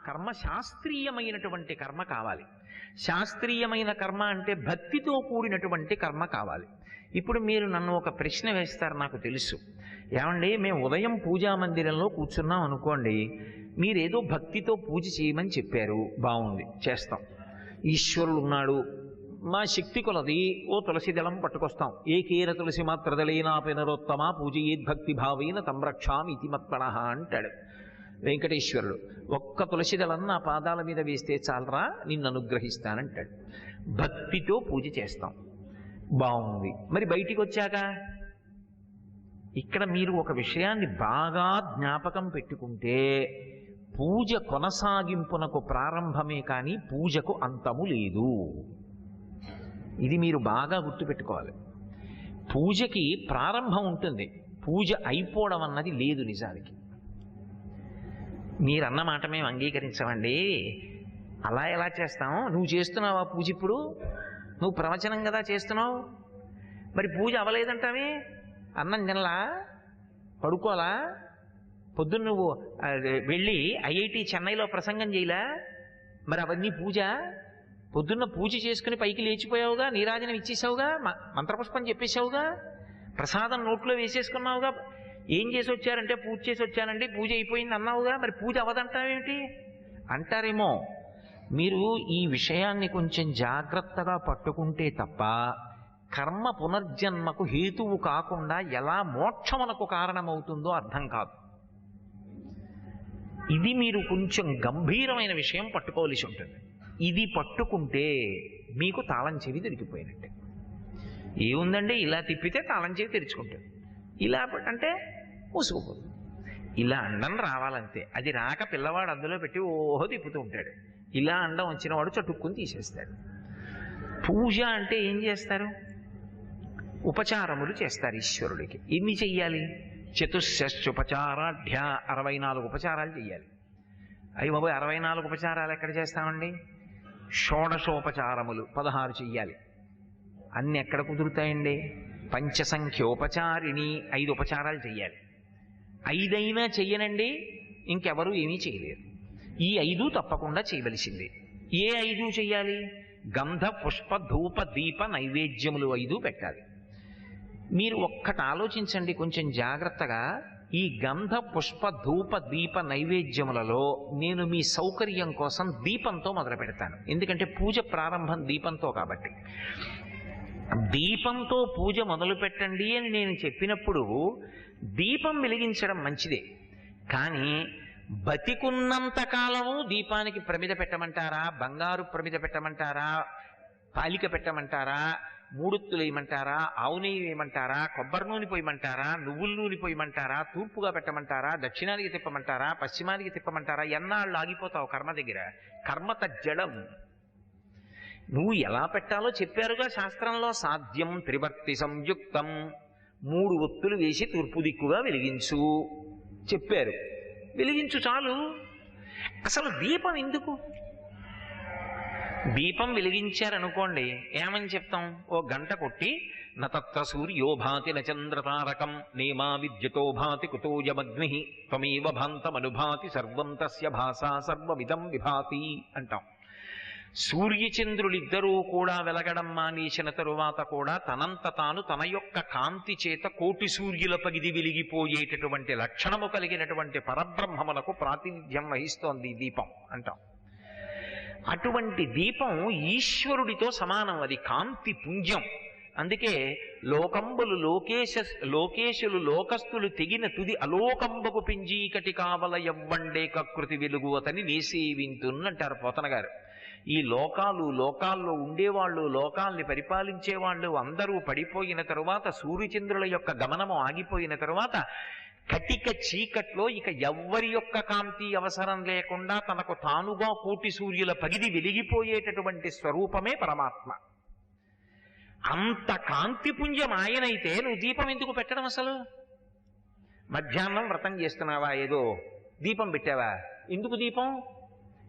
కర్మ శాస్త్రీయమైనటువంటి కర్మ కావాలి. శాస్త్రీయమైన కర్మ అంటే భక్తితో కూడినటువంటి కర్మ కావాలి. ఇప్పుడు మీరు నన్ను ఒక ప్రశ్న వేస్తారు, నాకు తెలుసు. ఏమండి, మేము ఉదయం పూజా మందిరంలో కూర్చున్నాం అనుకోండి, మీరేదో భక్తితో పూజ చేయమని చెప్పారు, బాగుంది, చేస్తాం. ఈశ్వరుడు ఉన్నాడు, మా శక్తి కొలది ఓ తులసి దళం పట్టుకొస్తాం. ఏకేర తులసి మాత్రదళేనా పినరోత్తమ పూజయేద్భక్తి భావేన తంరక్షామి ఇతి మత్పణః అంటాడు వెంకటేశ్వరుడు. ఒక్క తులసి దళం నా పాదాల మీద వేస్తే చాలరా, నిన్ను అనుగ్రహిస్తానంటాడు. భక్తితో పూజ చేస్తాం, బాగుంది. మరి బయటికి వచ్చాక ఇక్కడ మీరు ఒక విషయాన్ని బాగా జ్ఞాపకం పెట్టుకుంటే, పూజ కొనసాగింపునకు ప్రారంభమే కానీ పూజకు అంతము లేదు. ఇది మీరు బాగా గుర్తుపెట్టుకోవాలి. పూజకి ప్రారంభం ఉంటుంది, పూజ అయిపోవడం అన్నది లేదు నిజానికి. మీరన్న మాట మేము అంగీకరించమండి, అలా ఎలా చేస్తాం? నువ్వు చేస్తున్నావా పూజ? ఇప్పుడు నువ్వు ప్రవచనం కదా చేస్తున్నావు, మరి పూజ అవ్వలేదంటావే? అన్నం తినలా, పడుకోలా, పొద్దున్న నువ్వు వెళ్ళి ఐఐటి చెన్నైలో ప్రసంగం చేయలా, మరి అవన్నీ పూజ? పొద్దున్న పూజ చేసుకుని పైకి లేచిపోయావుగా, నీరాజనం ఇచ్చేసావుగా, మంత్రపుష్పం చెప్పేశావుగా, ప్రసాదం నోట్లో వేసేసుకున్నావుగా, ఏం చేసి వచ్చారంటే పూజ చేసి వచ్చానండి, పూజ అయిపోయింది అన్నావుగా, మరి పూజ అవ్వదంటావేమిటి అంటారేమో. మీరు ఈ విషయాన్ని కొంచెం జాగ్రత్తగా పట్టుకుంటే తప్ప కర్మ పునర్జన్మకు హేతువు కాకుండా ఎలా మోక్షమునకు కారణమవుతుందో అర్థం కాదు. ఇది మీరు కొంచెం గంభీరమైన విషయం పట్టుకోవలసి ఉంటుంది. ఇది పట్టుకుంటే మీకు తాళం చెవి దొరికిపోయినట్టే. ఏముందండి, ఇలా తిప్పితే తాళం చెవి తెరుచుకుంటుంది, ఇలా అంటే మూసుకుపోతుంది. ఇలా అండం రావాలంతే. అది రాక పిల్లవాడు అందులో పెట్టి ఓహో తిప్పుతూ ఉంటాడు. ఇలా అండం వచ్చిన వాడు చటుక్కుని తీసేస్తాడు. పూజ అంటే ఏం చేస్తారు? ఉపచారములు చేస్తారు ఈశ్వరుడికి. ఎన్ని చెయ్యాలి? చతుశ్శుపచారాఢ్య, 64 ఉపచారాలు చెయ్యాలి. అవి బాబోయ్, 64 ఉపచారాలు ఎక్కడ చేస్తామండి? షోడశోపచారములు 16 చెయ్యాలి. అన్ని ఎక్కడ కుదురుతాయండి? పంచసంఖ్యోపచారిణి 5 ఉపచారాలు చెయ్యాలి. 5 అయినా చెయ్యనండి, ఇంకెవరూ ఏమీ చేయలేరు. ఈ 5 తప్పకుండా చేయవలసిందే. ఏ 5 చెయ్యాలి? గంధ పుష్ప ధూప దీప నైవేద్యములు 5 పెట్టాలి. మీరు ఒక్కటి ఆలోచించండి కొంచెం జాగ్రత్తగా. ఈ గంధ పుష్ప ధూప దీప నైవేద్యములలో నేను మీ సౌకర్యం కోసం దీపంతో మొదలు పెడతాను. ఎందుకంటే పూజ ప్రారంభం దీపంతో కాబట్టి. దీపంతో పూజ మొదలు పెట్టండి అని నేను చెప్పినప్పుడు దీపం వెలిగించడం మంచిదే. కానీ బతికున్నంత కాలము దీపానికి ప్రమిద పెట్టమంటారా? బంగారు ప్రమిద పెట్టమంటారా? పాలిక పెట్టమంటారా? మూడొత్తులు వేయమంటారా? ఆవు నెయ్యి వేయమంటారా? కొబ్బరి నూనె పోయమంటారా? నువ్వుల నూనె పోయమంటారా? తూర్పుగా పెట్టమంటారా? దక్షిణానికి తిప్పమంటారా? పశ్చిమానికి తిప్పమంటారా? ఎన్నాళ్ళు ఆగిపోతావు కర్మ దగ్గర? కర్మత జడం. నువ్వు ఎలా పెట్టాలో చెప్పారుగా శాస్త్రంలో. సాధ్యం త్రివర్తి సంయుక్తం, 3 ఒత్తులు వేసి తూర్పు దిక్కుగా వెలిగించు చెప్పారు. వెలిగించు చాలు. అసలు దీపం ఎందుకు? దీపం వెలిగించారనుకోండి, ఏమని చెప్తాం? ఓ గంట కొట్టి నతత్ర సూర్యో భాతి నచంద్రతారకం నేమా విద్యుతో భాతి కుతోయమగ్ని త్వమేవ భాంతమనుభాతి సర్వం తస్య భాసా సర్వమిదం విభాతి అంటాం. సూర్యచంద్రులిద్దరూ కూడా వెలగడం మానేసిన తరువాత కూడా తనంత తాను తన యొక్క కాంతి చేత కోటి సూర్యుల పగిది వెలిగిపోయేటటువంటి లక్షణము కలిగినటువంటి పరబ్రహ్మమునకు ప్రాతినిధ్యం వహిస్తోంది ఈ దీపం అంటాం. అటువంటి దీపం ఈశ్వరుడితో సమానం. అది కాంతి పుంజం. అందుకే లోకంబులు లోకేశులు లోకస్తులు తెగిన తుది అలోకంబకు పింజీకటి కావల ఎవ్వండే కకృతి వెలుగు అతని నేసేవింతున్నంటారు పోతన గారు. ఈ లోకాల్లో ఉండేవాళ్ళు, లోకాల్ని పరిపాలించేవాళ్ళు అందరూ పడిపోయిన తరువాత, సూర్యచంద్రుల యొక్క గమనము ఆగిపోయిన తరువాత కటిక చీకట్లో ఇక ఎవ్వరి యొక్క కాంతి అవసరం లేకుండా తనకు తానుగా కోటి సూర్యుల పగిది వెలిగిపోయేటటువంటి స్వరూపమే పరమాత్మ. అంత కాంతిపుంజం ఆయనైతే నువ్వు దీపం ఎందుకు పెట్టడం? అసలు మధ్యాహ్నం వ్రతం చేస్తున్నావా, ఏదో దీపం పెట్టావా? ఎందుకు దీపం?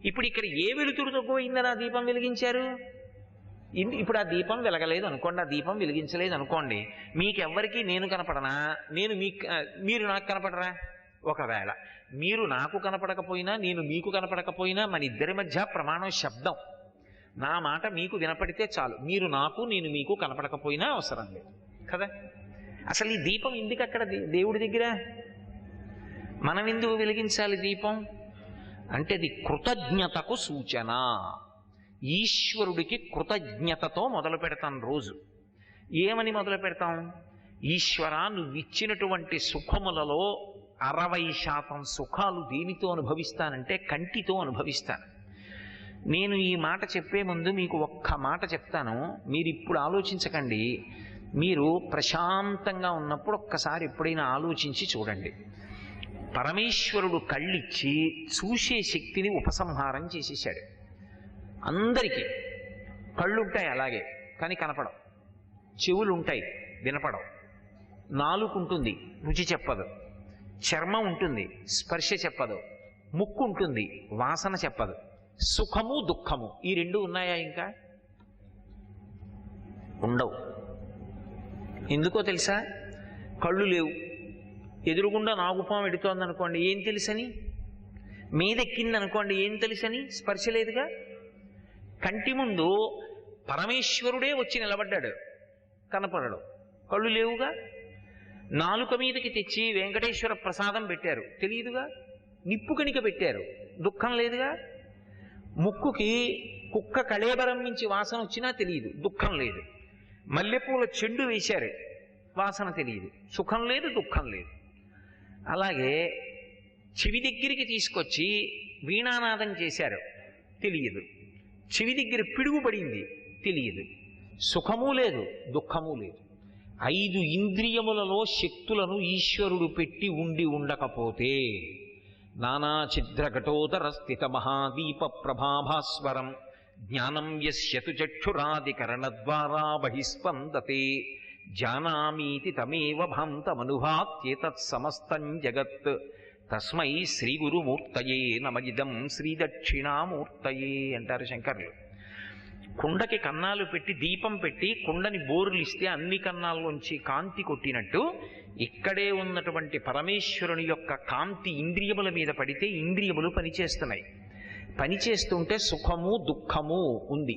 ఇప్పుడు ఇక్కడ ఏ వెలుతురు తక్కువైందని ఆ దీపం వెలిగించారు? ఇప్పుడు ఆ దీపం వెలగలేదు అనుకోండి, ఆ దీపం వెలిగించలేదు అనుకోండి, మీకెవ్వరికి నేను కనపడనా? మీరు నాకు కనపడరా? ఒకవేళ మీరు నాకు కనపడకపోయినా నేను మీకు కనపడకపోయినా మన ఇద్దరి మధ్య ప్రమాణం శబ్దం. నా మాట మీకు వినపడితే చాలు. మీరు నాకు నేను మీకు కనపడకపోయినా అవసరం లేదు కదా. అసలు ఈ దీపం ఎందుకు అక్కడ దేవుడి దగ్గర? మనం ఎందుకు వెలిగించాలి దీపం అంటే అది కృతజ్ఞతకు సూచన. ఈశ్వరుడికి కృతజ్ఞతతో మొదలు పెడతాం రోజు. ఏమని మొదలు పెడతాం? ఈశ్వరా, నువ్వు ఇచ్చినటువంటి సుఖములలో 60% సుఖాలు దేనితో అనుభవిస్తానంటే కంటితో అనుభవిస్తాను. నేను ఈ మాట చెప్పే ముందు మీకు ఒక్క మాట చెప్తాను, మీరు ఇప్పుడు ఆలోచించకండి. మీరు ప్రశాంతంగా ఉన్నప్పుడు ఒక్కసారి ఎప్పుడైనా ఆలోచించి చూడండి. పరమేశ్వరుడు కళ్ళిచ్చి చూసే శక్తిని ఉపసంహారం చేసేసాడు. అందరికీ కళ్ళుంటాయి అలాగే, కానీ కనపడవు. చెవులుంటాయి, వినపడవు. నాలుక ఉంటుంది, రుచి చెప్పదు. చర్మం ఉంటుంది, స్పర్శ చెప్పదు. ముక్కు ఉంటుంది, వాసన చెప్పదు. సుఖము దుఃఖము ఈ రెండు ఉన్నాయా? ఇంకా ఉండవు. ఎందుకో తెలుసా? కళ్ళు లేవు. ఎదురుగుండా నాగుపాము ఎడుతోందనుకోండి, ఏం తెలుసని? మీదెక్కిందనుకోండి, ఏం తెలుసని? స్పర్శ లేదుగా. కంటి ముందు పరమేశ్వరుడే వచ్చి నిలబడ్డాడు, కనపడడు. కళ్ళు లేవుగా. నాలుక మీదకి తెచ్చి వెంకటేశ్వర ప్రసాదం పెట్టారు, తెలియదుగా. నిప్పు కణిక పెట్టారు, దుఃఖం లేదుగా. ముక్కుకి కుక్క కళేబరం నుంచి వాసన వచ్చినా తెలియదు, దుఃఖం లేదు. మల్లెపూల చెండు వేశారు, వాసన తెలియదు, సుఖం లేదు, దుఃఖం లేదు. అలాగే చెవి దగ్గరికి తీసుకొచ్చి వీణానాదం చేశారు, తెలియదు. చెవి దగ్గర పిడుగు పడింది, తెలియదు. సుఖము లేదు, దుఃఖము లేదు. 5 ఇంద్రియములలో శక్తులను ఈశ్వరుడు పెట్టి ఉండి ఉండకపోతే నానా ఛిద్రఘటోదర స్థిత మహాదీప ప్రభాభాస్వరం జ్ఞానం యస్యతు చక్షురాదికరణ ద్వారా బహిస్పందతే జానామీతి తమేవ భాంతమనుభాత్యేతత్ సమస్తం జగత్ తస్మై శ్రీ గురుమూర్తయే నమగిదం శ్రీదక్షిణామూర్తయే అంటారు శంకర్లు. కుండకి కన్నాలు పెట్టి దీపం పెట్టి కుండని బోరులిస్తే అన్ని కన్నాల్లోంచి కాంతి కొట్టినట్టు ఇక్కడే ఉన్నటువంటి పరమేశ్వరుని యొక్క కాంతి ఇంద్రియముల మీద పడితే ఇంద్రియములు పనిచేస్తున్నాయి. పనిచేస్తుంటే సుఖము దుఃఖము ఉంది.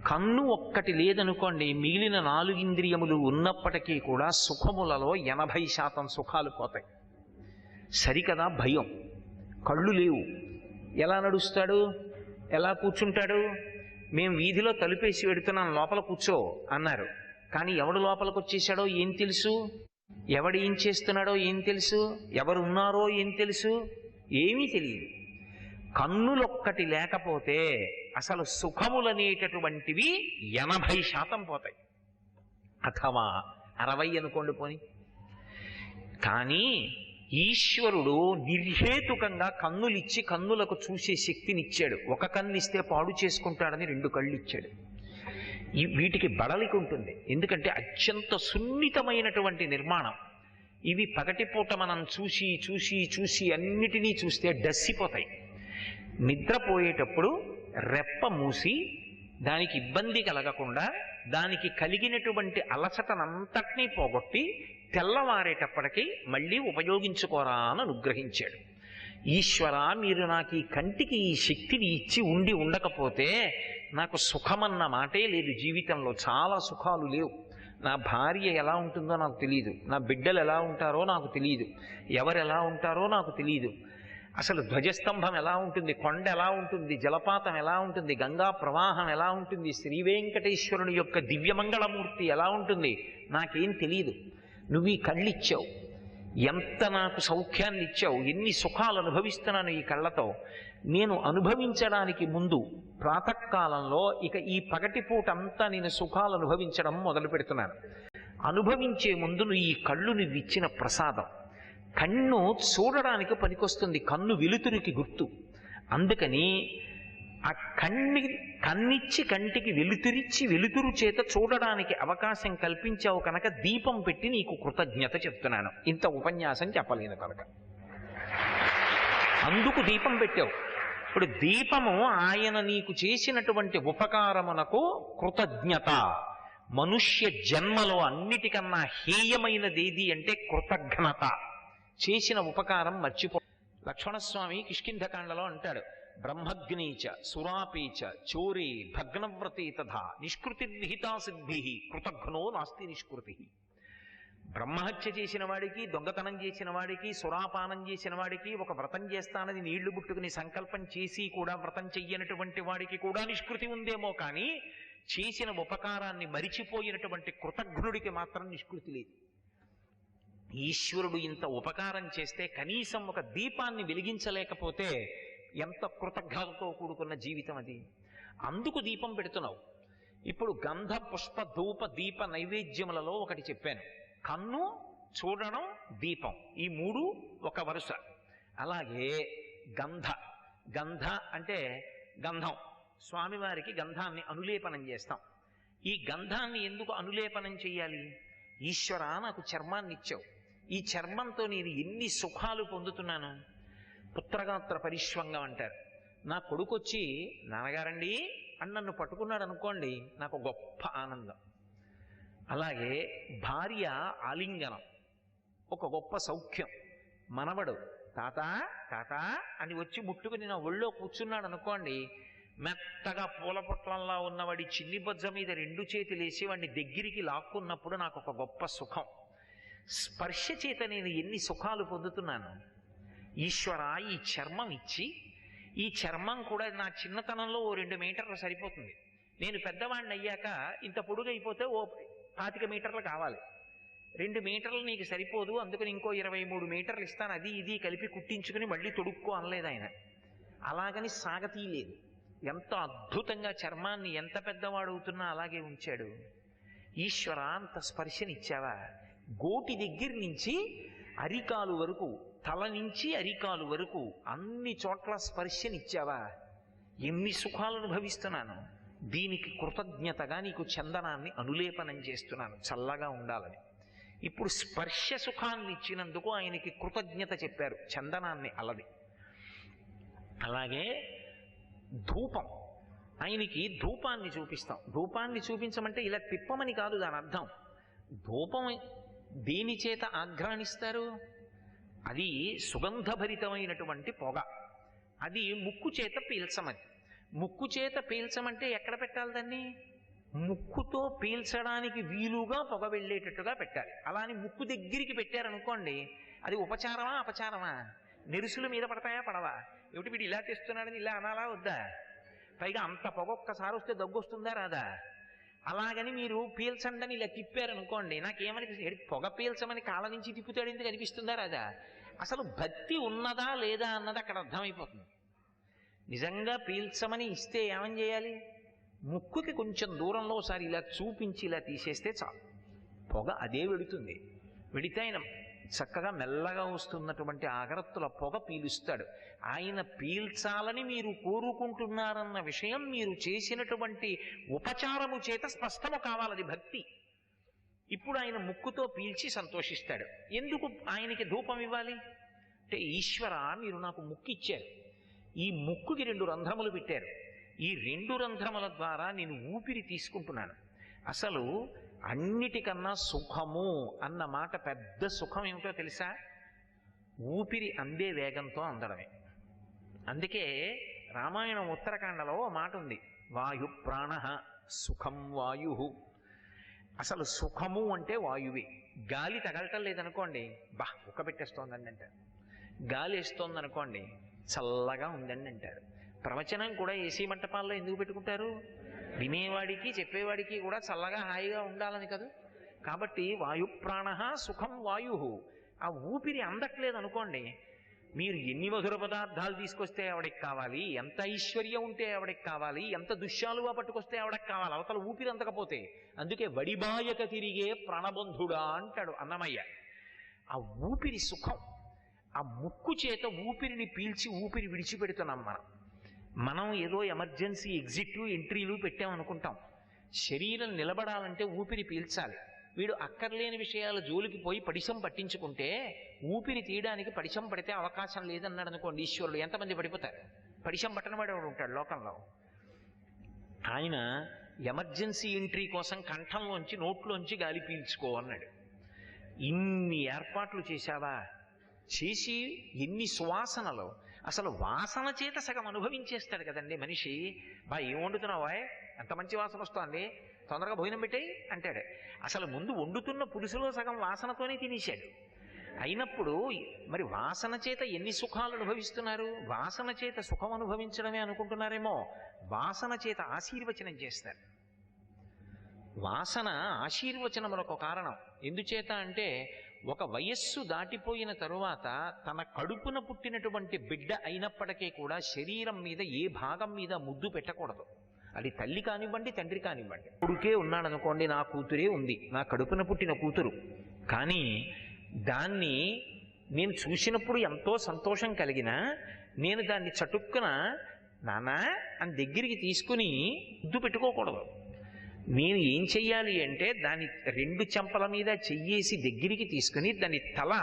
కన్ను ఒక్కటి లేదనుకోండి, మిగిలిన 4 ఇంద్రియములు ఉన్నప్పటికీ కూడా సుఖములలో 80% సుఖాలు పోతాయి. సరికదా భయం. కళ్ళు లేవు, ఎలా నడుస్తాడు, ఎలా కూర్చుంటాడు? మేము వీధిలో తలుపేసి పెడుతున్నాం, లోపల కూర్చో అన్నారు. కానీ ఎవడు లోపలికి వచ్చేసాడో ఏం తెలుసు? ఎవడు ఏం చేస్తున్నాడో ఏం తెలుసు? ఎవరు ఉన్నారో ఏం తెలుసు? ఏమీ తెలియదు. కన్నులొక్కటి లేకపోతే అసలు సుఖములనేటటువంటివి 80% పోతాయి, అథవా 60 అనుకోండి పోని. కానీ ఈశ్వరుడు నిర్హేతుకంగా కన్నులిచ్చి కన్నులకు చూసే శక్తినిచ్చాడు. ఒక కన్నిస్తే పాడు చేసుకుంటాడని 2 కళ్ళు ఇచ్చాడు. వీటికి బడలికి ఉంటుంది, ఎందుకంటే అత్యంత సున్నితమైనటువంటి నిర్మాణం. ఇవి పగటిపూట మనం చూసి చూసి చూసి అన్నిటినీ చూస్తే డస్సిపోతాయి. నిద్రపోయేటప్పుడు రెప్ప మూసి దానికి ఇబ్బంది కలగకుండా దానికి కలిగినటువంటి అలసటనంతటినీ పోగొట్టి తెల్లవారేటప్పటికీ మళ్ళీ ఉపయోగించుకోరా అని అనుగ్రహించాడు. ఈశ్వర, మీరు నాకు ఈ కంటికి ఈ శక్తిని ఇచ్చి ఉండి ఉండకపోతే నాకు సుఖమన్న మాటే లేదు. జీవితంలో చాలా సుఖాలు లేవు. నా భార్య ఎలా ఉంటుందో నాకు తెలియదు, నా బిడ్డలు ఎలా ఉంటారో నాకు తెలియదు, ఎవరు ఎలా ఉంటారో నాకు తెలియదు. అసలు ధ్వజస్తంభం ఎలా ఉంటుంది, కొండ ఎలా ఉంటుంది, జలపాతం ఎలా ఉంటుంది, గంగా ప్రవాహం ఎలా ఉంటుంది, శ్రీ వెంకటేశ్వరుని యొక్క దివ్యమంగళమూర్తి ఎలా ఉంటుంది, నాకేం తెలియదు. నువ్వు ఈ కళ్ళిచ్చావు, ఎంత నాకు సౌఖ్యాన్ని ఇచ్చావు, ఎన్ని సుఖాలు అనుభవిస్తున్నాను ఈ కళ్ళతో. నేను అనుభవించడానికి ముందు ప్రాతకాలంలో ఇక ఈ పగటిపూట అంతా నేను సుఖాలు అనుభవించడం మొదలు పెడుతున్నాను. అనుభవించే ముందు నువ్వు ఈ కళ్ళు నువ్వు ఇచ్చిన ప్రసాదం. కన్ను చూడడానికి పనికొస్తుంది, కన్ను వెలుతురికి గుర్తు. అందుకని ఆ కన్నిచ్చి కంటికి వెలుతురిచ్చి వెలుతురు చేత చూడడానికి అవకాశం కల్పించావు కనుక దీపం పెట్టి నీకు కృతజ్ఞత చెప్తున్నాను. ఇంత ఉపన్యాసం చెప్పలేను కనుక అందుకు దీపం పెట్టావు. ఇప్పుడు దీపము ఆయన నీకు చేసినటువంటి ఉపకారమునకు కృతజ్ఞత. మనుష్య జన్మలో అన్నిటికన్నా హేయమైనది ఏది అంటే కృతజ్ఞత. చేసిన ఉపకారం మర్చిపో. లక్ష్మణస్వామి కిష్కింధకాండలో అంటాడు, బ్రహ్మగ్నీచ సురాపీచ చోరే భగ్నవ్రతే తథా నిష్కృతిర్విహితా సిద్ధి కృతఘ్నో నాస్తి నిష్కృతి. బ్రహ్మహత్య చేసిన వాడికి, దొంగతనం చేసిన వాడికి, సురాపానం చేసిన వాడికి, ఒక వ్రతం చేస్తానని నీళ్లు పుట్టుకుని సంకల్పం చేసి కూడా వ్రతం చెయ్యనటువంటి వాడికి కూడా నిష్కృతి ఉందేమో కానీ చేసిన ఉపకారాన్ని మరిచిపోయినటువంటి కృతఘ్నుడికి మాత్రం నిష్కృతి లేదు. ఈశ్వరుడు ఇంత ఉపకారం చేస్తే కనీసం ఒక దీపాన్ని వెలిగించలేకపోతే ఎంత కృతజ్ఞతతో కూడుకున్న జీవితం అది. అందుకు దీపం పెడుతున్నావు. ఇప్పుడు గంధ పుష్ప ధూప దీప నైవేద్యములలో ఒకటి చెప్పాను, కన్ను, చూడడం, దీపం, ఈ మూడు ఒక వరుస. అలాగే గంధ అంటే గంధం, స్వామివారికి గంధాన్ని అనులేపనం చేస్తాం. ఈ గంధాన్ని ఎందుకు అనులేపనం చెయ్యాలి? ఈశ్వరా, నాకు చర్మాన్ని ఇచ్చావు, ఈ చర్మంతో నేను ఎన్ని సుఖాలు పొందుతున్నాను. పుత్రగాత్ర పరిష్వంగం అంటారు. నా కొడుకొచ్చి నాన్నగారండి అని నన్ను పట్టుకున్నాడు అనుకోండి, నాకు గొప్ప ఆనందం. అలాగే భార్య ఆలింగనం ఒక గొప్ప సౌఖ్యం. మనవడు తాత తాత అని వచ్చి ముట్టుకుని నా ఒళ్ళో కూర్చున్నాడు అనుకోండి, మెత్తగా పూల పొట్లంలా ఉన్నవాడి చిన్ని బొజ్జ మీద రెండు చేతులేసి వాడిని దగ్గరికి లాక్కున్నప్పుడు నాకు ఒక గొప్ప సుఖం. స్పర్శ చేత నేను ఎన్ని సుఖాలు పొందుతున్నాను. ఈశ్వర, ఈ చర్మం ఇచ్చి, ఈ చర్మం కూడా నా చిన్నతనంలో ఓ 2 మీటర్లు సరిపోతుంది. నేను పెద్దవాడిని అయ్యాక ఇంత పొడుగైపోతే ఓ 25 మీటర్లు కావాలి. 2 మీటర్లు నీకు సరిపోదు, అందుకని ఇంకో 23 మీటర్లు ఇస్తాను, అది ఇది కలిపి కుట్టించుకుని మళ్ళీ తొడుక్కో అనలేదు ఆయన. అలాగని సాగతీయలేదు. ఎంత అద్భుతంగా చర్మాన్ని ఎంత పెద్దవాడవుతున్నా అలాగే ఉంచాడు. ఈశ్వర, అంత స్పర్శనిచ్చావా? గోటి దగ్గర నుంచి అరికాలు వరకు, తల నుంచి అరికాలు వరకు అన్ని చోట్ల స్పర్శనిచ్చావా? ఎన్ని సుఖాలు అనుభవిస్తున్నాను. దీనికి కృతజ్ఞతగా నీకు చందనాన్ని అనులేపనం చేస్తున్నాను, చల్లగా ఉండాలని. ఇప్పుడు స్పర్శ సుఖాన్ని ఇచ్చినందుకు ఆయనకి కృతజ్ఞత చెప్పారు, చందనాన్ని అల్లది. అలాగే ధూపం, ఆయనకి ధూపాన్ని చూపిస్తాం. ధూపాన్ని చూపించమంటే ఇలా తిప్పమని కాదు దాని అర్థం. ధూపం దేని చేత ఆఘ్రాణిస్తారు? అది సుగంధభరితమైనటువంటి పొగ, అది ముక్కు చేత పీల్చమని. ముక్కు చేత పీల్చమంటే ఎక్కడ పెట్టాలి దాన్ని? ముక్కుతో పీల్చడానికి వీలుగా పొగ వెళ్ళేటట్టుగా పెట్టాలి. అలా అని ముక్కు దగ్గరికి పెట్టారనుకోండి, అది ఉపచారమా అపచారమా? నెరుసుల మీద పడతాయా పడవా? ఏమిటి వీడు ఇలా తెస్తున్నాడని ఇలా అనాలా వద్దా? పైగా అంత పొగ ఒక్కసారి వస్తే దగ్గు వస్తుందా రాదా? అలాగని మీరు పీల్చండి ఇలా తిప్పారనుకోండి, నాకేమనిపిస్తుంది, పొగ పీల్చమని కాళ్ళ నుంచి తిప్పుతాడు ఎందుకు అనిపిస్తుందా రాదా? అసలు భక్తి ఉన్నదా లేదా అన్నది అక్కడ అర్థమైపోతుంది. నిజంగా పీల్చమని ఇస్తే ఏమని చేయాలి? ముక్కుకి కొంచెం దూరంలో ఒకసారి ఇలా చూపించి ఇలా తీసేస్తే చాలు, పొగ అదే వెడుతుంది. వెడితే ఆయన చక్కగా మెల్లగా వస్తున్నటువంటి ఆగరత్తుల పొగ పీలుస్తాడు. ఆయన పీల్చాలని మీరు కోరుకుంటున్నారన్న విషయం మీరు చేసినటువంటి ఉపచారము చేత స్పష్టము కావాలది భక్తి. ఇప్పుడు ఆయన ముక్కుతో పీల్చి సంతోషిస్తాడు. ఎందుకు ఆయనకి ధూపం ఇవ్వాలి అంటే, ఈశ్వర, మీరు నాకు ముక్కు ఇచ్చారు, ఈ ముక్కుకి 2 రంధ్రములు పెట్టారు, ఈ 2 రంధ్రముల ద్వారా నేను ఊపిరి తీసుకుంటున్నాను. అసలు అన్నిటికన్నా సుఖము అన్న మాట, పెద్ద సుఖం ఏమిటో తెలుసా? ఊపిరి అందే వేగంతో అందడమే. అందుకే రామాయణం ఉత్తరకాండలో మాట ఉంది, వాయు ప్రాణ సుఖం వాయు. అసలు సుఖము అంటే వాయువే. గాలి తగలటం లేదనుకోండి, ఉక్కబెట్టేస్తోందండి అంటారు. గాలి వేస్తోంది అనుకోండి, చల్లగా ఉందండి అంటారు. ప్రవచనం కూడా ఏసీ మంటపాల్లో ఎందుకు పెట్టుకుంటారు? వినేవాడికి చెప్పేవాడికి కూడా చల్లగా హాయిగా ఉండాలని కదా. కాబట్టి వాయు ప్రాణ సుఖం వాయు. ఆ ఊపిరి అందట్లేదు అనుకోండి, మీరు ఎన్ని మధుర పదార్థాలు తీసుకొస్తే ఆవిడకి కావాలి, ఎంత ఐశ్వర్యం ఉంటే ఆవిడకి కావాలి, ఎంత దుశ్శాలుగా పట్టుకొస్తే ఆవిడకి కావాలి, అవతల ఊపిరి అందకపోతే. అందుకే వడిబాయక తిరిగే ప్రాణబంధుడా అంటాడు అన్నమయ్య. ఆ ఊపిరి సుఖం. ఆ ముక్కు చేత ఊపిరిని పీల్చి ఊపిరి విడిచిపెడుతున్నాం మనం ఏదో ఎమర్జెన్సీ ఎగ్జిట్ ఎంట్రీలు పెట్టామనుకుంటాం. శరీరం నిలబడాలంటే ఊపిరి పీల్చాలి. వీడు అక్కర్లేని విషయాల జోలికి పోయి పడిశం పట్టించుకుంటే ఊపిరి తీయడానికి పడిశం పడితే అవకాశం లేదన్నాడు అనుకోండి ఈశ్వరుడు, ఎంతమంది పడిపోతారు? పడిశం పట్టనవాడు ఉంటాడు లోకంలో. ఆయన ఎమర్జెన్సీ ఎంట్రీ కోసం కంఠంలోంచి నోట్లోంచి గాలి పీల్చుకో అన్నాడు. ఇన్ని ఏర్పాట్లు చేశావా? చేసి ఎన్ని సువాసనలు, అసలు వాసన చేత సగం అనుభవించేస్తాడు కదండి మనిషి. ఏం వండుతున్నావా, ఎంత మంచి వాసన వస్తుంది, తొందరగా భోజనం పెట్టేయి అంటాడు. అసలు ముందు వండుతున్న పులుసులో సగం వాసనతోనే తినేశాడు. అయినప్పుడు మరి వాసన చేత ఎన్ని సుఖాలు అనుభవిస్తున్నారు? వాసన చేత సుఖం అనుభవించడమే అనుకుంటున్నారేమో, వాసన చేత ఆశీర్వచనం చేస్తారు. వాసన ఆశీర్వచనములకు కారణం. ఎందుచేత అంటే ఒక వయస్సు దాటిపోయిన తరువాత తన కడుపున పుట్టినటువంటి బిడ్డ అయినప్పటికీ కూడా శరీరం మీద ఏ భాగం మీద ముద్దు పెట్టకూడదు. అది తల్లి కానివ్వండి, తండ్రి కానివ్వండి. కొడుకే ఉన్నాడనుకోండి, నా కూతురే ఉంది, నా కడుపున పుట్టిన కూతురు, కానీ దాన్ని నేను చూసినప్పుడు ఎంతో సంతోషం కలిగినా నేను దాన్ని చటుక్కున నానా అని దగ్గరికి తీసుకుని ముద్దు పెట్టుకోకూడదు. నేను ఏం చెయ్యాలి అంటే దాని రెండు చెంపల మీద చెయ్యేసి దగ్గరికి తీసుకుని దాని తల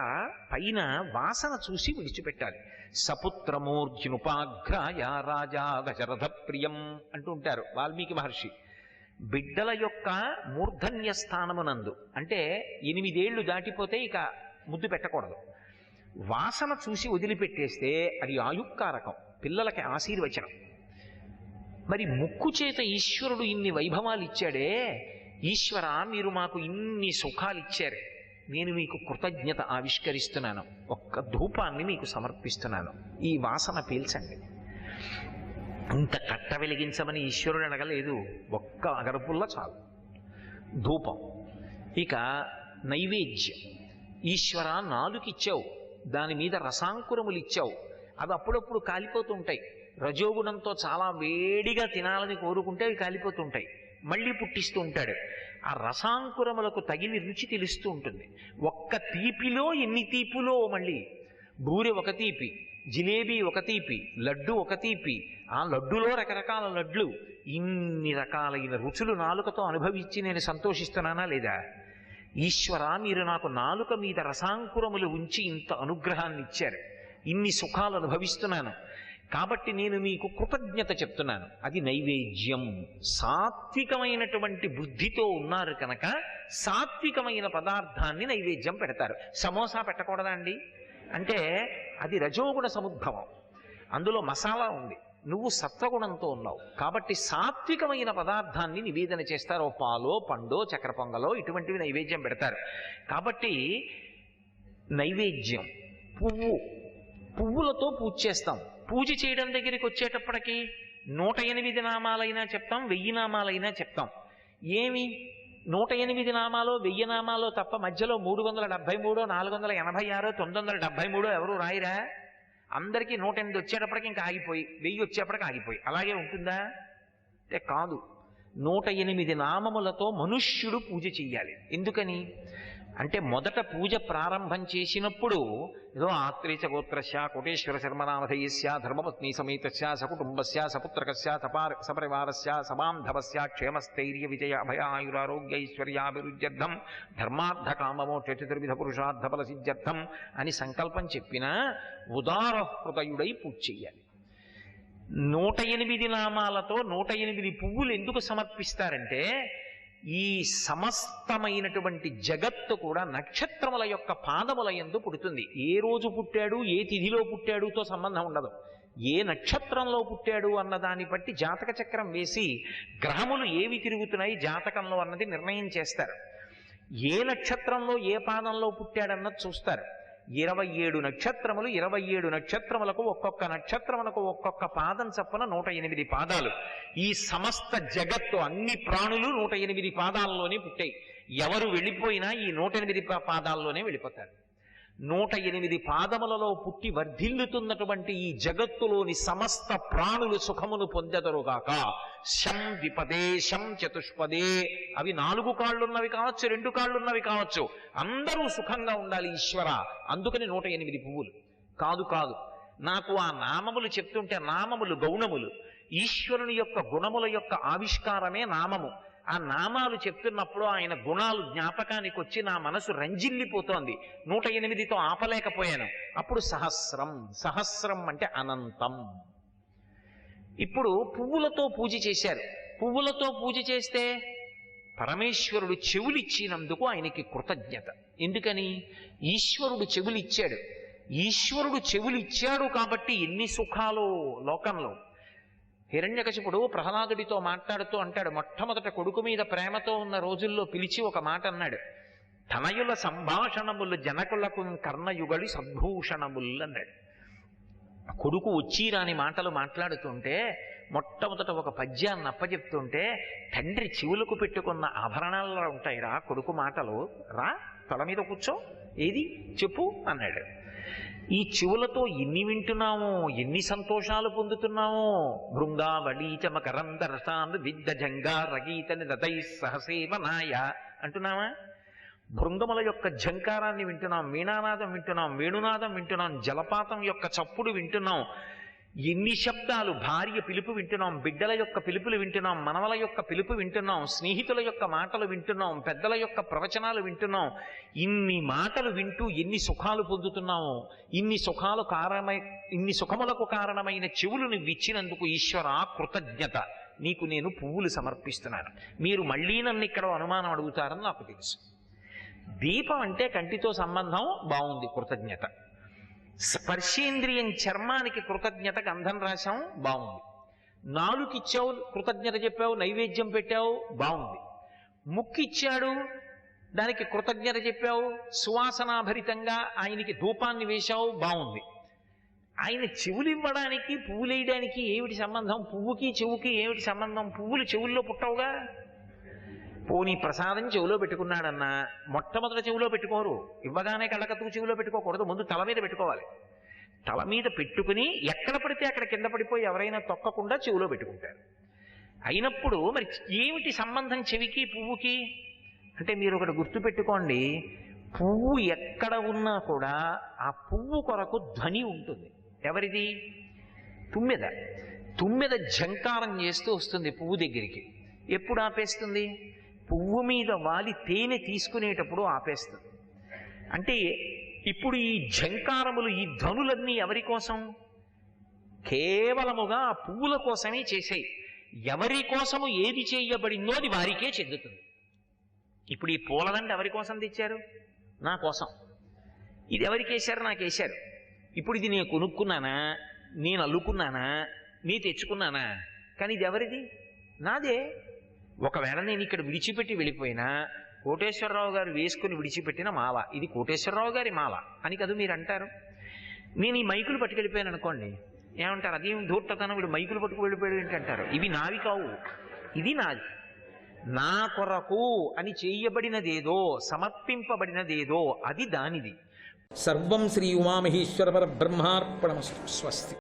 పైన వాసన చూసి విడిచిపెట్టాలి. సపుత్రమూర్జునుపాఘ్రాయ రాజా దశరథ ప్రియం అంటుంటారు వాల్మీకి మహర్షి. బిడ్డల యొక్క మూర్ధన్య స్థానమునందు అంటే 8 ఏళ్లు దాటిపోతే ఇక ముద్దు పెట్టకూడదు. వాసన చూసి వదిలిపెట్టేస్తే అది ఆయుక్కారకం, పిల్లలకి ఆశీర్వచనం. మరి ముక్కు చేత ఈశ్వరుడు ఇన్ని వైభవాలు ఇచ్చాడే, ఈశ్వర మీరు మాకు ఇన్ని సుఖాలు ఇచ్చారు, నేను మీకు కృతజ్ఞత ఆవిష్కరిస్తున్నాను, ఒక్క ధూపాన్ని మీకు సమర్పిస్తున్నాను, ఈ వాసన పీల్చండి. ఇంత కట్ట వెలిగించమని ఈశ్వరుడు అడగలేదు, ఒక్క అగరపుల్ల చాలు ధూపం. ఇక నైవేద్యం, ఈశ్వర నాలుకిచ్చావు, దాని మీద రసాంకురములు ఇచ్చావు, అవి అప్పుడప్పుడు కాలిపోతుంటాయి. రజోగుణంతో చాలా వేడిగా తినాలని కోరుకుంటే అవి కాలిపోతుంటాయి, మళ్ళీ పుట్టిస్తూ ఉంటాడు. ఆ రసాంకురములకు తగిలి రుచి తెలుస్తూ ఉంటుంది. ఒక్క తీపిలో ఎన్ని తీపులో, మళ్ళీ బూరె ఒక తీపి, జిలేబీ ఒక తీపి, లడ్డు ఒక తీపి, ఆ లడ్డులో రకరకాల లడ్లు, ఇన్ని రకాలైన రుచులు నాలుకతో అనుభవించి నేను సంతోషిస్తున్నానా లేదా? ఈశ్వర మీరు నాకు నాలుక మీద రసాంకురములు ఉంచి ఇంత అనుగ్రహాన్ని ఇచ్చారు, ఇన్ని సుఖాలు అనుభవిస్తున్నాను, కాబట్టి నేను మీకు కృతజ్ఞత చెప్తున్నాను. అది నైవేద్యం. సాత్వికమైనటువంటి బుద్ధితో ఉన్నారు కనుక సాత్వికమైన పదార్థాన్ని నైవేద్యం పెడతారు. సమోసా పెట్టకూడదా అండి అంటే అది రజోగుణ సముద్భవం, అందులో మసాలా ఉంది, నువ్వు సత్వగుణంతో ఉన్నావు కాబట్టి సాత్వికమైన పదార్థాన్ని నివేదన చేస్తారు. ఓ పాలో పండో చక్కెర పొంగలో ఇటువంటివి నైవేద్యం పెడతారు. కాబట్టి నైవేద్యం పువ్వులతో పూజ చేస్తాం. పూజ చేయడం దగ్గరికి వచ్చేటప్పటికి 108 నామాలైనా చెప్తాం, 1000 నామాలైనా చెప్తాం. ఏమి 108 నామాలో 1000 నామాలో తప్ప మధ్యలో 373 486 973 ఎవరు రాయిరా? అందరికీ 108 వచ్చేటప్పటికి ఇంకా ఆగిపోయి, 1000 వచ్చేప్పటికి ఆగిపోయి అలాగే ఉంటుందా అంటే కాదు. 108 నామములతో మనుష్యుడు పూజ చెయ్యాలి. ఎందుకని అంటే మొదట పూజ ప్రారంభం చేసినప్పుడు ఏదో ఆత్రేయ గోత్రస్య కోటేశ్వర శర్మనామధేయస్య ధర్మపత్ని సమేతస్య సకుటుంబస్య సపుత్రకస్య సపరివారస్య సమాంధవస్య క్షేమస్థైర్య విజయ అభయ ఆయురారోగ్య ఐశ్వర్యాభివృద్ధ్యర్థం ధర్మార్థ కామమోక్ష చతుర్విధ పురుషార్థ ఫల సిద్ధ్యర్థం అని సంకల్పం చెప్పిన ఉదార హృదయుడై పూజ చెయ్యాలి. 108 నామాలతో 108 పువ్వులు ఎందుకు సమర్పిస్తారంటే ఈ సమస్తమైనటువంటి జగత్తు కూడా నక్షత్రముల యొక్క పాదముల యందు పుడుతుంది. ఏ రోజు పుట్టాడు, ఏ తిథిలో పుట్టాడుతో సంబంధం ఉండదు. ఏ నక్షత్రంలో పుట్టాడు అన్న దాన్ని బట్టి జాతక చక్రం వేసి గ్రహములు ఏవి తిరుగుతున్నాయి జాతకంలో అన్నది నిర్ణయం చేస్తారు. ఏ నక్షత్రంలో ఏ పాదంలో పుట్టాడన్నది చూస్తారు. 27 నక్షత్రములు, 27 నక్షత్రములకు ఒక్కొక్క నక్షత్రములకు ఒక్కొక్క పాదం చప్పున 108 పాదాలు. ఈ సమస్త జగత్తు అన్ని ప్రాణులు 108 పాదాలలోనే పుట్టాయి. ఎవరు వెళ్ళిపోయినా ఈ 108 పాదాల్లోనే వెళ్ళిపోతారు. 108 పాదములలో పుట్టి వర్ధిల్లుతున్నటువంటి ఈ జగత్తులోని సమస్త ప్రాణులు సుఖమును పొందెదరుగాక. శం ద్విపదే శం చతుష్పదే, అవి 4 కాళ్ళున్నవి కావచ్చు, 2 కాళ్ళున్నవి కావచ్చు, అందరూ సుఖంగా ఉండాలి ఈశ్వర. అందుకని 108 పువ్వులు కాదు. నాకు ఆ నామములు చెప్తుంటే నామములు గౌణములు, ఈశ్వరుని యొక్క గుణముల యొక్క ఆవిష్కారమే నామము. ఆ నామాలు చెప్తున్నప్పుడు ఆయన గుణాలు జ్ఞాపకానికి వచ్చి నా మనసు రంజిల్లిపోతోంది. 108తో ఆపలేకపోయాను. అప్పుడు సహస్రం అంటే అనంతం. ఇప్పుడు పువ్వులతో పూజ చేశారు. పువ్వులతో పూజ చేస్తే పరమేశ్వరుడు చెవులిచ్చినందుకు ఆయనకి కృతజ్ఞత. ఎందుకని? ఈశ్వరుడు చెవులిచ్చాడు. ఈశ్వరుడు చెవులు ఇచ్చాడు కాబట్టి ఎన్ని సుఖాలు లోకంలో. హిరణ్యకశిపుడు ప్రహ్లాదుడితో మాట్లాడుతూ అంటాడు, మొట్టమొదట కొడుకు మీద ప్రేమతో ఉన్న రోజుల్లో పిలిచి ఒక మాట అన్నాడు, తనయుల సంభాషణములు జనకులకు కర్ణయుగడి సద్భూషణములు అన్నాడు. కొడుకు వచ్చి రాని మాటలు మాట్లాడుతుంటే మొట్టమొదట ఒక పద్యాన్ని అప్పచెప్తుంటే, తండ్రి చెవులకు పెట్టుకున్న ఆభరణాల్లో ఉంటాయిరా కొడుకు మాటలు, రా తల మీద కూర్చో, ఏది చెప్పు అన్నాడు. ఈ చెవులతో ఎన్ని వింటున్నామో, ఎన్ని సంతోషాలు పొందుతున్నామో. భృంగావళీచ మకరంద రసాన్ విద్యజంగా రగీతని రథై సహసేవనాయ అంటున్నామా? భృంగముల యొక్క ఝంకారాన్ని వింటున్నాం, వీణానాదం వింటున్నాం, వేణునాదం వింటున్నాం, జలపాతం యొక్క చప్పుడు వింటున్నాం, ఎన్ని శబ్దాలు, భార్య పిలుపు వింటున్నాం, బిడ్డల యొక్క పిలుపులు వింటున్నాం, మనవల యొక్క పిలుపు వింటున్నాం, స్నేహితుల యొక్క మాటలు వింటున్నాం, పెద్దల యొక్క ప్రవచనాలు వింటున్నాం. ఇన్ని మాటలు వింటూ ఎన్ని సుఖాలు పొందుతున్నామో. ఇన్ని సుఖములకు కారణమైన చెవులు నువ్వు ఇచ్చినందుకు ఈశ్వరా కృతజ్ఞత, నీకు నేను పువ్వులు సమర్పిస్తున్నాను. మీరు మళ్ళీ నన్ను ఇక్కడ అనుమానం అడుగుతారని నాకు తెలుసు. దీపం అంటే కంటితో సంబంధం, బాగుంది, కృతజ్ఞత. స్పర్శేంద్రియం చర్మానికి కృతజ్ఞత, గంధం రాశాం, బాగుంది. నాలుకిచ్చావు, కృతజ్ఞత చెప్పావు, నైవేద్యం పెట్టావు, బాగుంది. ముక్కిచ్చాడు, దానికి కృతజ్ఞత చెప్పావు, సువాసనాభరితంగా ఆయనకి ధూపాన్ని వేశావు, బాగుంది. ఆయన చెవులు ఇవ్వడానికి పువ్వులు వేయడానికి ఏమిటి సంబంధం? పువ్వుకి చెవుకి ఏమిటి సంబంధం? పువ్వులు చెవుల్లో పుట్టవుగా. పోనీ ప్రసాదం చెవిలో పెట్టుకున్నాడన్నా మొట్టమొదటి చెవిలో పెట్టుకోరు, ఇవ్వగానే కళ్ళకత్తుకు చెవిలో పెట్టుకోకూడదు, ముందు తల మీద పెట్టుకోవాలి. తల మీద పెట్టుకుని ఎక్కడ పడితే అక్కడ కింద పడిపోయి ఎవరైనా తొక్కకుండా చెవిలో పెట్టుకుంటారు. అయినప్పుడు మరి ఏమిటి సంబంధం చెవికి పువ్వుకి అంటే, మీరు ఒకటి గుర్తుపెట్టుకోండి, పువ్వు ఎక్కడ ఉన్నా కూడా ఆ పువ్వు కొరకు ధ్వని ఉంటుంది. ఎవరిది? తుమ్మెద. తుమ్మెద ఝంకారం చేస్తూ వస్తుంది పువ్వు దగ్గరికి. ఎప్పుడు ఆపేస్తుంది? పువ్వు మీద వాలి తేనె తీసుకునేటప్పుడు ఆపేస్తుంది. అంటే ఇప్పుడు ఈ ఝంకారములు, ఈ ధ్వనులన్నీ ఎవరి కోసం? కేవలముగా ఆ పువ్వుల కోసమే చేసాయి. ఎవరి కోసము ఏది చేయబడిందో అది వారికే చెందుతుంది. ఇప్పుడు ఈ పూలదండ ఎవరి కోసం తెచ్చారు? నా కోసం. ఇది ఎవరికి వేశారు? నాకేశారు. ఇప్పుడు ఇది నేను కొనుక్కున్నానా, నేను అల్లుకున్నానా, నీ తెచ్చుకున్నానా? కానీ ఇది ఎవరిది? నాదే. ఒకవేళ నేను ఇక్కడ విడిచిపెట్టి వెళ్ళిపోయినా, కోటేశ్వరరావు గారు వేసుకుని విడిచిపెట్టిన మాల, ఇది కోటేశ్వరరావు గారి మాల అని కదా మీరు అంటారు. నేను ఈ మైకులు పట్టుకెళ్ళిపోయాను అనుకోండి, ఏమంటారు? అదేం ధూర్తతనం, వీడు మైకులు పట్టుకు వెళ్ళిపోయాడు ఏంటి అంటారు. ఇవి నావి కావు, ఇది నాది. నా కొరకు అని చేయబడినదేదో, సమర్పింపబడినదేదో అది దానిది. సర్వం శ్రీ ఉమామహేశ్వర పరబ్రహ్మార్పణమస్తు. స్వస్తి.